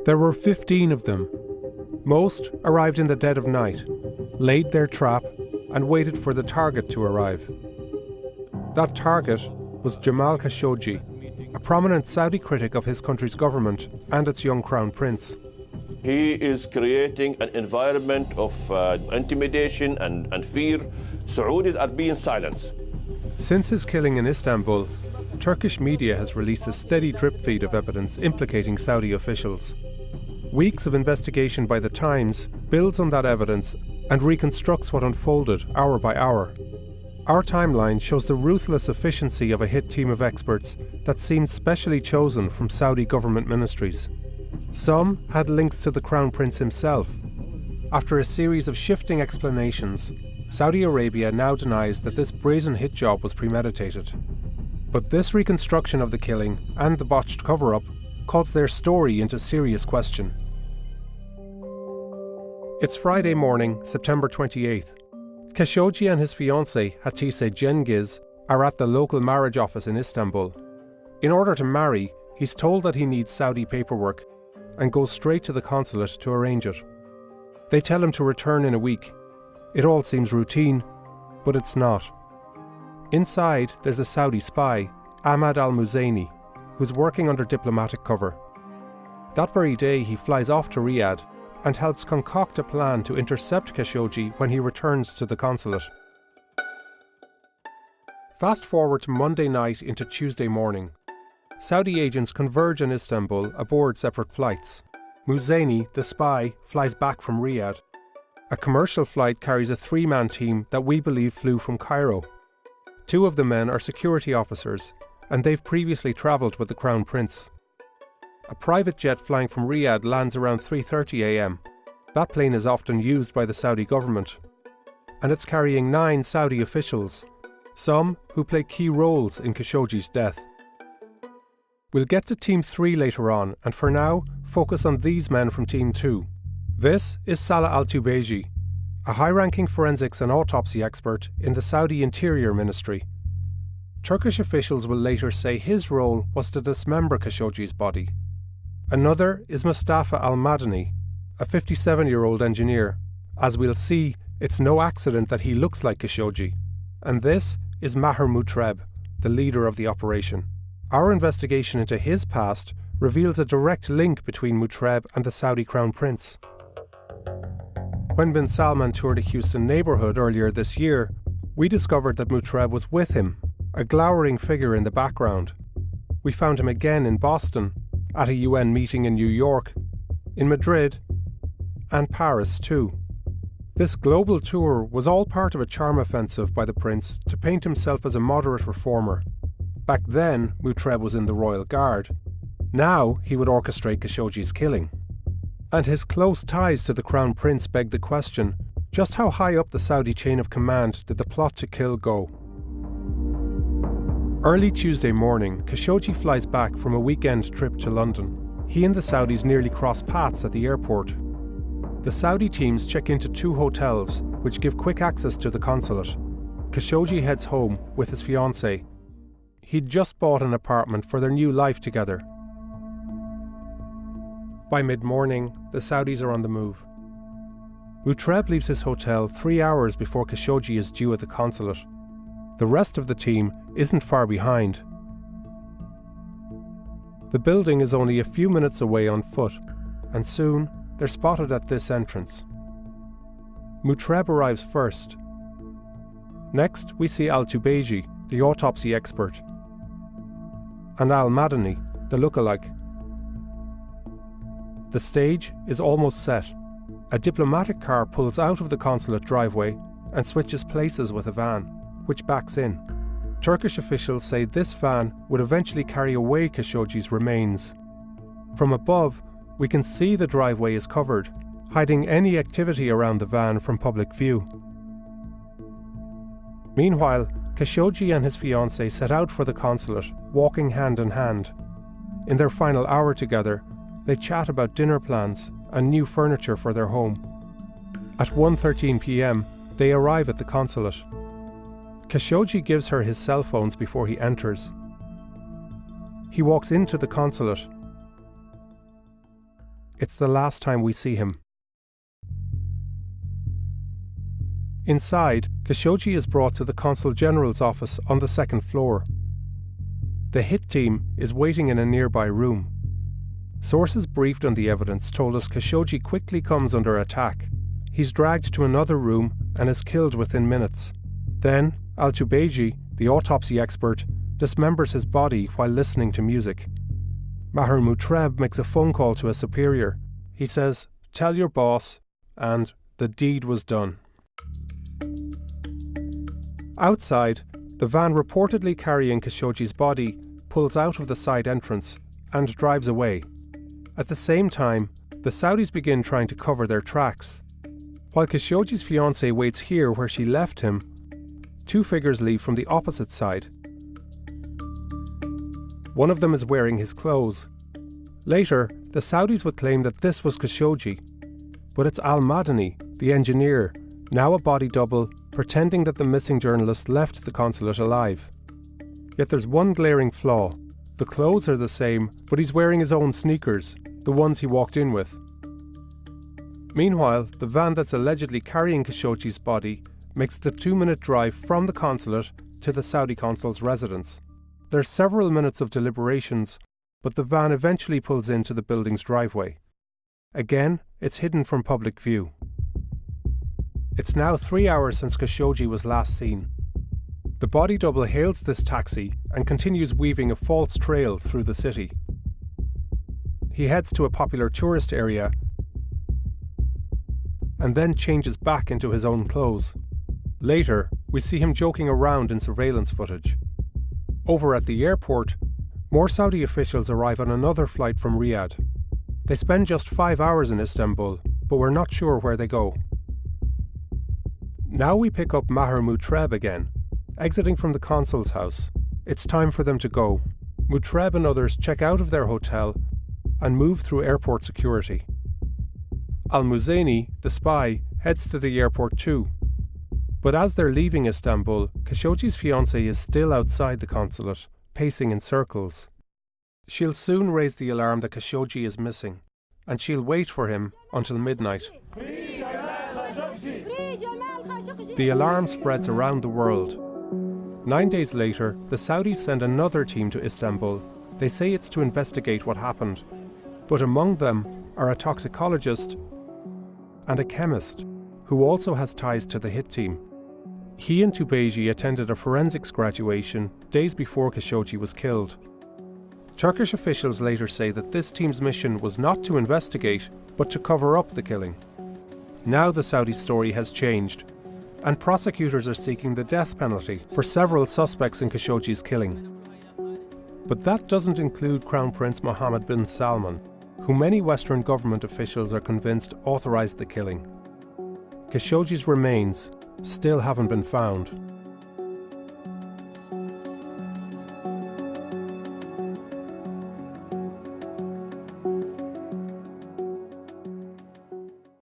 There were 15 of them. Most arrived in the dead of night, laid their trap, and waited for the target to arrive. That target was Jamal Khashoggi, a prominent Saudi critic of his country's government and its young crown prince. He is creating an environment of intimidation and fear. Saudis are being silenced. Since his killing in Istanbul, Turkish media has released a steady drip feed of evidence implicating Saudi officials. Weeks of investigation by The Times builds on that evidence and reconstructs what unfolded hour by hour. Our timeline shows the ruthless efficiency of a hit team of experts that seemed specially chosen from Saudi government ministries. Some had links to the Crown Prince himself. After a series of shifting explanations, Saudi Arabia now denies that this brazen hit job was premeditated. But this reconstruction of the killing and the botched cover-up calls their story into serious question. It's Friday morning, September 28th. Khashoggi and his fiancée, Hatice Cengiz, are at the local marriage office in Istanbul. In order to marry, he's told that he needs Saudi paperwork and goes straight to the consulate to arrange it. They tell him to return in a week. It all seems routine, but it's not. Inside, there's a Saudi spy, Ahmad al-Muzaini, who's working under diplomatic cover. That very day, he flies off to Riyadh and helps concoct a plan to intercept Khashoggi when he returns to the consulate. Fast forward to Monday night into Tuesday morning. Saudi agents converge in Istanbul aboard separate flights. Muzaini, the spy, flies back from Riyadh. A commercial flight carries a three-man team that we believe flew from Cairo. Two of the men are security officers, and they've previously travelled with the Crown Prince. A private jet flying from Riyadh lands around 3:30 a.m. That plane is often used by the Saudi government. And it's carrying 9 Saudi officials, some who play key roles in Khashoggi's death. We'll get to Team 3 later on, and for now, focus on these men from Team 2. This is Salah al-Tubeji, a high-ranking forensics and autopsy expert in the Saudi Interior Ministry. Turkish officials will later say his role was to dismember Khashoggi's body. Another is Mustafa al-Madani, a 57-year-old engineer. As we'll see, it's no accident that he looks like Khashoggi. And this is Maher Mutreb, the leader of the operation. Our investigation into his past reveals a direct link between Mutreb and the Saudi Crown Prince. When bin Salman toured a Houston neighbourhood earlier this year, we discovered that Mutreb was with him, a glowering figure in the background. We found him again in Boston, at a UN meeting in New York, in Madrid, and Paris too. This global tour was all part of a charm offensive by the prince to paint himself as a moderate reformer. Back then, Mutreb was in the Royal Guard. Now he would orchestrate Khashoggi's killing. And his close ties to the Crown Prince beg the question, just how high up the Saudi chain of command did the plot to kill go? Early Tuesday morning, Khashoggi flies back from a weekend trip to London. He and the Saudis nearly cross paths at the airport. The Saudi teams check into 2 hotels, which give quick access to the consulate. Khashoggi heads home with his fiancée. He'd just bought an apartment for their new life together. By mid-morning, the Saudis are on the move. Mutreb leaves his hotel 3 hours before Khashoggi is due at the consulate. The rest of the team isn't far behind. The building is only a few minutes away on foot, and soon they're spotted at this entrance. Mutreb arrives first. Next, we see al-Tubeji, the autopsy expert, and al-Madani, the lookalike. The stage is almost set. A diplomatic car pulls out of the consulate driveway and switches places with a van, which backs in. Turkish officials say this van would eventually carry away Khashoggi's remains. From above, we can see the driveway is covered, hiding any activity around the van from public view. Meanwhile, Khashoggi and his fiancée set out for the consulate, walking hand in hand. In their final hour together, they chat about dinner plans and new furniture for their home. At 1:13 p.m, they arrive at the consulate. Khashoggi gives her his cell phones before he enters. He walks into the consulate. It's the last time we see him. Inside, Khashoggi is brought to the Consul General's office on the second floor. The hit team is waiting in a nearby room. Sources briefed on the evidence told us Khashoggi quickly comes under attack. He's dragged to another room and is killed within minutes. Then, Al-Jubeji, the autopsy expert, dismembers his body while listening to music. Maher Mutreb makes a phone call to a superior. He says, "Tell your boss," and the deed was done. Outside, the van reportedly carrying Khashoggi's body pulls out of the side entrance and drives away. At the same time, the Saudis begin trying to cover their tracks. While Khashoggi's fiancée waits here where she left him, two figures leave from the opposite side. One of them is wearing his clothes. Later, the Saudis would claim that this was Khashoggi, but it's Al-Madani, the engineer, now a body double, pretending that the missing journalist left the consulate alive. Yet there's one glaring flaw. The clothes are the same, but he's wearing his own sneakers, the ones he walked in with. Meanwhile, the van that's allegedly carrying Khashoggi's body makes the 2-minute drive from the consulate to the Saudi consul's residence. There's several minutes of deliberations, but the van eventually pulls into the building's driveway. Again, it's hidden from public view. It's now 3 hours since Khashoggi was last seen. The body double hails this taxi and continues weaving a false trail through the city. He heads to a popular tourist area and then changes back into his own clothes. Later, we see him joking around in surveillance footage. Over at the airport, more Saudi officials arrive on another flight from Riyadh. They spend just 5 hours in Istanbul, but we're not sure where they go. Now we pick up Maher Mutreb again, exiting from the consul's house. It's time for them to go. Mutreb and others check out of their hotel and move through airport security. Al-Muzaini, the spy, heads to the airport too. But as they're leaving Istanbul, Khashoggi's fiancée is still outside the consulate, pacing in circles. She'll soon raise the alarm that Khashoggi is missing, and she'll wait for him until midnight. The alarm spreads around the world. 9 days later, the Saudis send another team to Istanbul. They say it's to investigate what happened, but among them are a toxicologist and a chemist who also has ties to the hit team. He and Tubeji attended a forensics graduation days before Khashoggi was killed. Turkish officials later say that this team's mission was not to investigate, but to cover up the killing. Now the Saudi story has changed, and prosecutors are seeking the death penalty for several suspects in Khashoggi's killing. But that doesn't include Crown Prince Mohammed bin Salman, who many Western government officials are convinced authorized the killing. Khashoggi's remains still haven't been found.